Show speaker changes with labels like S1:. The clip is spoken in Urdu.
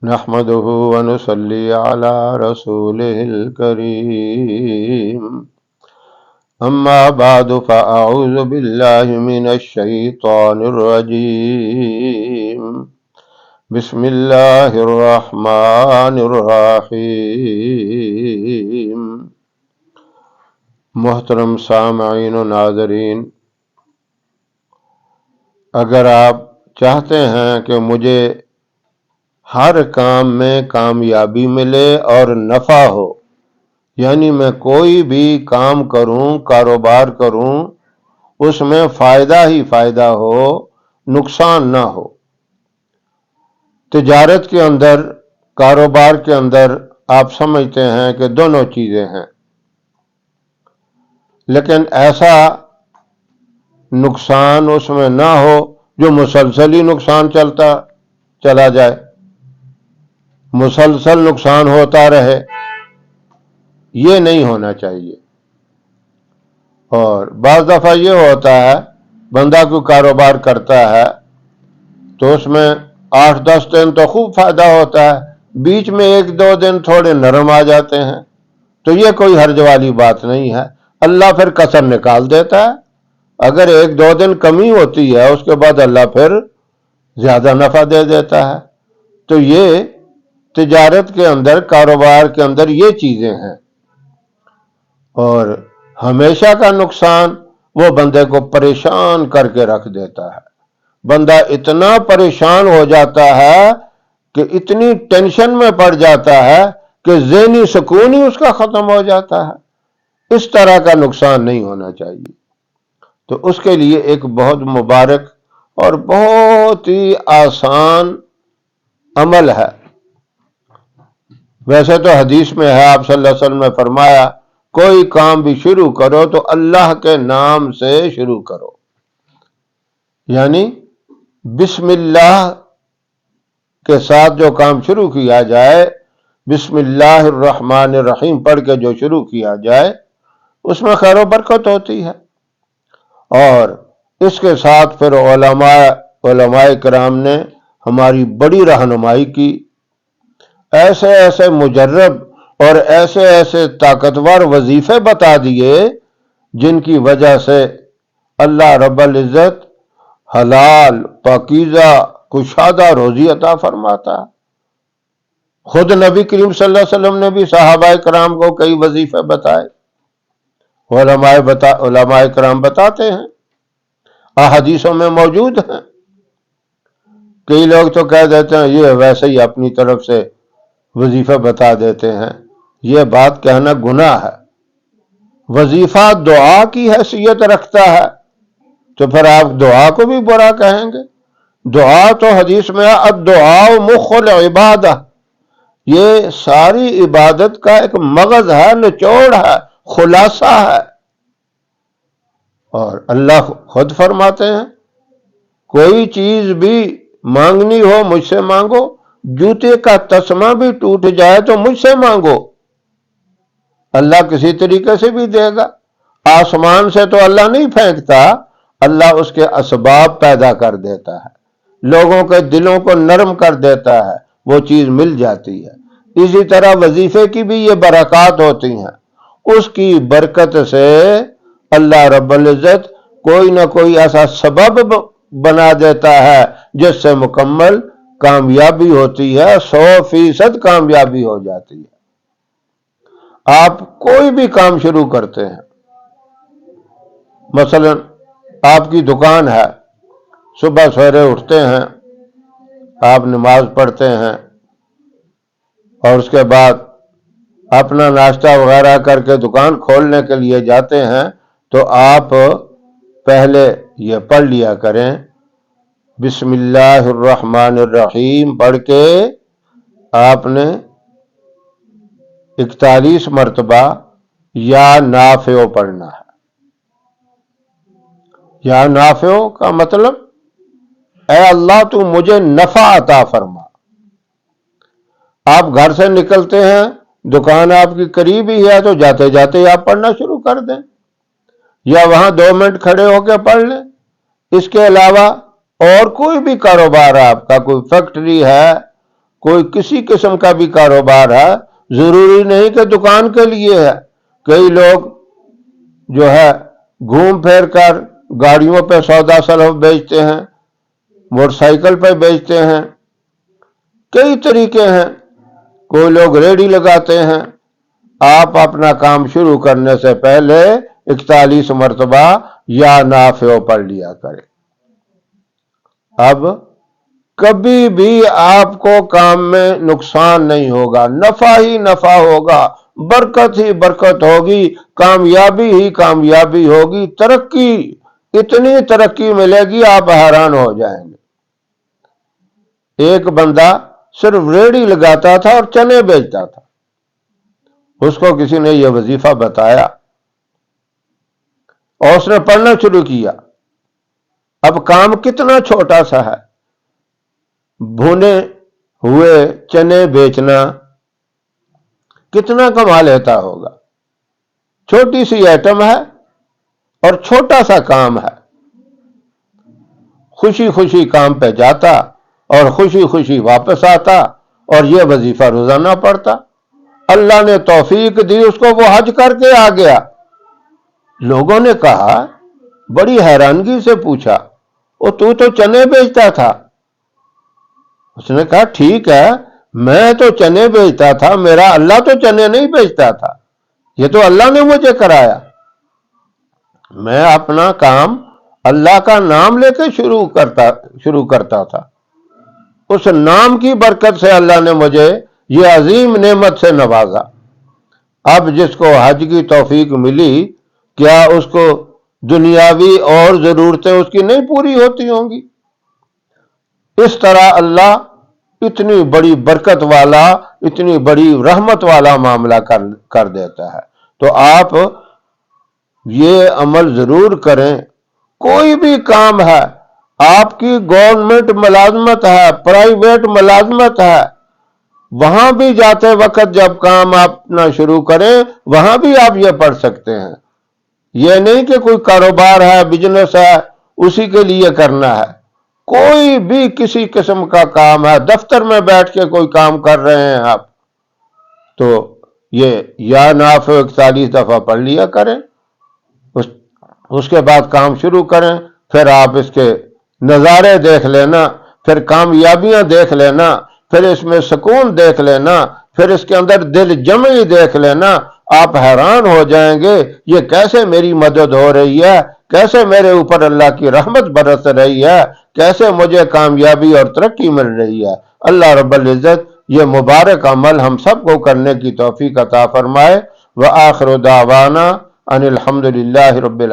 S1: نحمده ونصلي على رسوله الكريم أما بعد فأعوذ بالله من الشيطان الرجيم بسم الله الرحمن الرحيم۔ محترم سامعین و ناظرین، اگر آپ چاہتے ہیں کہ مجھے ہر کام میں کامیابی ملے اور نفع ہو، یعنی میں کوئی بھی کام کروں، کاروبار کروں، اس میں فائدہ ہی فائدہ ہو، نقصان نہ ہو۔ تجارت کے اندر، کاروبار کے اندر آپ سمجھتے ہیں کہ دونوں چیزیں ہیں، لیکن ایسا نقصان اس میں نہ ہو جو مسلسل ہی نقصان چلا جائے، مسلسل نقصان ہوتا رہے، یہ نہیں ہونا چاہیے۔ اور بعض دفعہ یہ ہوتا ہے، بندہ کوئی کاروبار کرتا ہے تو اس میں 8-10 دن تو خوب فائدہ ہوتا ہے، بیچ میں 1-2 دن تھوڑے نرم آ جاتے ہیں، تو یہ کوئی حرج والی بات نہیں ہے، اللہ پھر کسر نکال دیتا ہے۔ اگر 1-2 دن کمی ہوتی ہے، اس کے بعد اللہ پھر زیادہ نفع دے دیتا ہے۔ تو یہ تجارت کے اندر، کاروبار کے اندر یہ چیزیں ہیں۔ اور ہمیشہ کا نقصان وہ بندے کو پریشان کر کے رکھ دیتا ہے، بندہ اتنا پریشان ہو جاتا ہے کہ اتنی ٹینشن میں پڑ جاتا ہے کہ ذہنی سکون ہی اس کا ختم ہو جاتا ہے۔ اس طرح کا نقصان نہیں ہونا چاہیے۔ تو اس کے لیے ایک بہت مبارک اور بہت ہی آسان عمل ہے۔ ویسے تو حدیث میں ہے، آپ صلی اللہ علیہ وسلم نے فرمایا، کوئی کام بھی شروع کرو تو اللہ کے نام سے شروع کرو، یعنی بسم اللہ کے ساتھ جو کام شروع کیا جائے، بسم اللہ الرحمن الرحیم پڑھ کے جو شروع کیا جائے، اس میں خیر و برکت ہوتی ہے۔ اور اس کے ساتھ پھر علماء کرام نے ہماری بڑی رہنمائی کی، ایسے ایسے مجرب اور ایسے ایسے طاقتور وظیفے بتا دیے جن کی وجہ سے اللہ رب العزت حلال، پاکیزہ، کشادہ روزی عطا فرماتا۔ خود نبی کریم صلی اللہ علیہ وسلم نے بھی صحابہ کرام کو کئی وظیفے بتائے، علماء کرام بتاتے ہیں، احادیثوں میں موجود ہیں۔ کئی لوگ تو کہہ دیتے ہیں یہ ویسے ہی اپنی طرف سے وظیفہ بتا دیتے ہیں، یہ بات کہنا گناہ ہے۔ وظیفہ دعا کی حیثیت رکھتا ہے تو پھر آپ دعا کو بھی برا کہیں گے؟ دعا تو حدیث میں الدعاء مخ العبادہ، یہ ساری عبادت کا ایک مغز ہے، نچوڑ ہے، خلاصہ ہے۔ اور اللہ خود فرماتے ہیں، کوئی چیز بھی مانگنی ہو مجھ سے مانگو، جوتے کا تسمہ بھی ٹوٹ جائے تو مجھ سے مانگو، اللہ کسی طریقے سے بھی دے گا۔ آسمان سے تو اللہ نہیں پھینکتا، اللہ اس کے اسباب پیدا کر دیتا ہے، لوگوں کے دلوں کو نرم کر دیتا ہے، وہ چیز مل جاتی ہے۔ اسی طرح وظیفے کی بھی یہ برکات ہوتی ہیں، اس کی برکت سے اللہ رب العزت کوئی نہ کوئی ایسا سبب بنا دیتا ہے جس سے مکمل کامیابی ہوتی ہے، 100% کامیابی ہو جاتی ہے۔ آپ کوئی بھی کام شروع کرتے ہیں، مثلا آپ کی دکان ہے، صبح سویرے اٹھتے ہیں، آپ نماز پڑھتے ہیں، اور اس کے بعد اپنا ناشتہ وغیرہ کر کے دکان کھولنے کے لیے جاتے ہیں، تو آپ پہلے یہ پڑھ لیا کریں، بسم اللہ الرحمن الرحیم پڑھ کے آپ نے 41 مرتبہ یا نافع پڑھنا ہے۔ یا نافع کا مطلب، اے اللہ تو مجھے نفع عطا فرما۔ آپ گھر سے نکلتے ہیں، دکان آپ کی قریب ہی ہے، تو جاتے جاتے آپ پڑھنا شروع کر دیں، یا وہاں 2 منٹ کھڑے ہو کے پڑھ لیں۔ اس کے علاوہ اور کوئی بھی کاروبار، آپ کا کوئی فیکٹری ہے، کوئی کسی قسم کا بھی کاروبار ہے، ضروری نہیں کہ دکان کے لیے ہے. کئی لوگ جو ہے گھوم پھیر کر گاڑیوں پہ سودا سلف بیچتے ہیں، موٹر سائیکل پہ بیچتے ہیں، کئی طریقے ہیں. کوئی لوگ ریڑھی لگاتے ہیں. آپ اپنا کام شروع کرنے سے پہلے 41 مرتبہ یا نافع پڑھ لیا کریں. اب کبھی بھی آپ کو کام میں نقصان نہیں ہوگا، نفع ہی نفع ہوگا، برکت ہی برکت ہوگی، کامیابی ہی کامیابی ہوگی، ترقی، اتنی ترقی ملے گی آپ حیران ہو جائیں گے. ایک بندہ صرف ریڑھی لگاتا تھا اور چنے بیچتا تھا. اس کو کسی نے یہ وظیفہ بتایا اور اس نے پڑھنا شروع کیا. اب کام کتنا چھوٹا سا ہے، بھونے ہوئے چنے بیچنا، کتنا کما لیتا ہوگا. چھوٹی سی ایٹم ہے اور چھوٹا سا کام ہے. خوشی خوشی کام پہ جاتا اور خوشی خوشی واپس آتا اور یہ وظیفہ روزانہ پڑھتا. اللہ نے توفیق دی اس کو، وہ حج کر کے آ گیا. لوگوں نے کہا، بڑی حیرانگی سے پوچھا، تو چنے بیچتا تھا؟ اس نے کہا، ٹھیک ہے، میں تو چنے بیچتا تھا، میرا اللہ تو چنے نہیں بیچتا تھا، یہ تو اللہ نے مجھے کرایا. میں اپنا کام اللہ کا نام لے کے شروع کرتا تھا. اس نام کی برکت سے اللہ نے مجھے یہ عظیم نعمت سے نوازا. اب جس کو حج کی توفیق ملی، کیا اس کو دنیاوی اور ضرورتیں اس کی نہیں پوری ہوتی ہوں گی؟ اس طرح اللہ اتنی بڑی برکت والا، اتنی بڑی رحمت والا معاملہ کر دیتا ہے. تو آپ یہ عمل ضرور کریں. کوئی بھی کام ہے، آپ کی گورنمنٹ ملازمت ہے، پرائیویٹ ملازمت ہے، وہاں بھی جاتے وقت جب کام اپنا شروع کریں، وہاں بھی آپ یہ پڑھ سکتے ہیں. یہ نہیں کہ کوئی کاروبار ہے، بزنس ہے، اسی کے لیے کرنا ہے. کوئی بھی کسی قسم کا کام ہے، دفتر میں بیٹھ کے کوئی کام کر رہے ہیں آپ، تو یہ یا نافع 41 دفعہ پڑھ لیا کریں. اس کے بعد کام شروع کریں. پھر آپ اس کے نظارے دیکھ لینا، پھر کامیابیاں دیکھ لینا، پھر اس میں سکون دیکھ لینا، پھر اس کے اندر دل جمعی دیکھ لینا. آپ حیران ہو جائیں گے، یہ کیسے میری مدد ہو رہی ہے، کیسے میرے اوپر اللہ کی رحمت برس رہی ہے، کیسے مجھے کامیابی اور ترقی مل رہی ہے. اللہ رب العزت یہ مبارک عمل ہم سب کو کرنے کی توفیق عطا فرمائے. وآخر دعوانا ان الحمد للہ رب العالمین.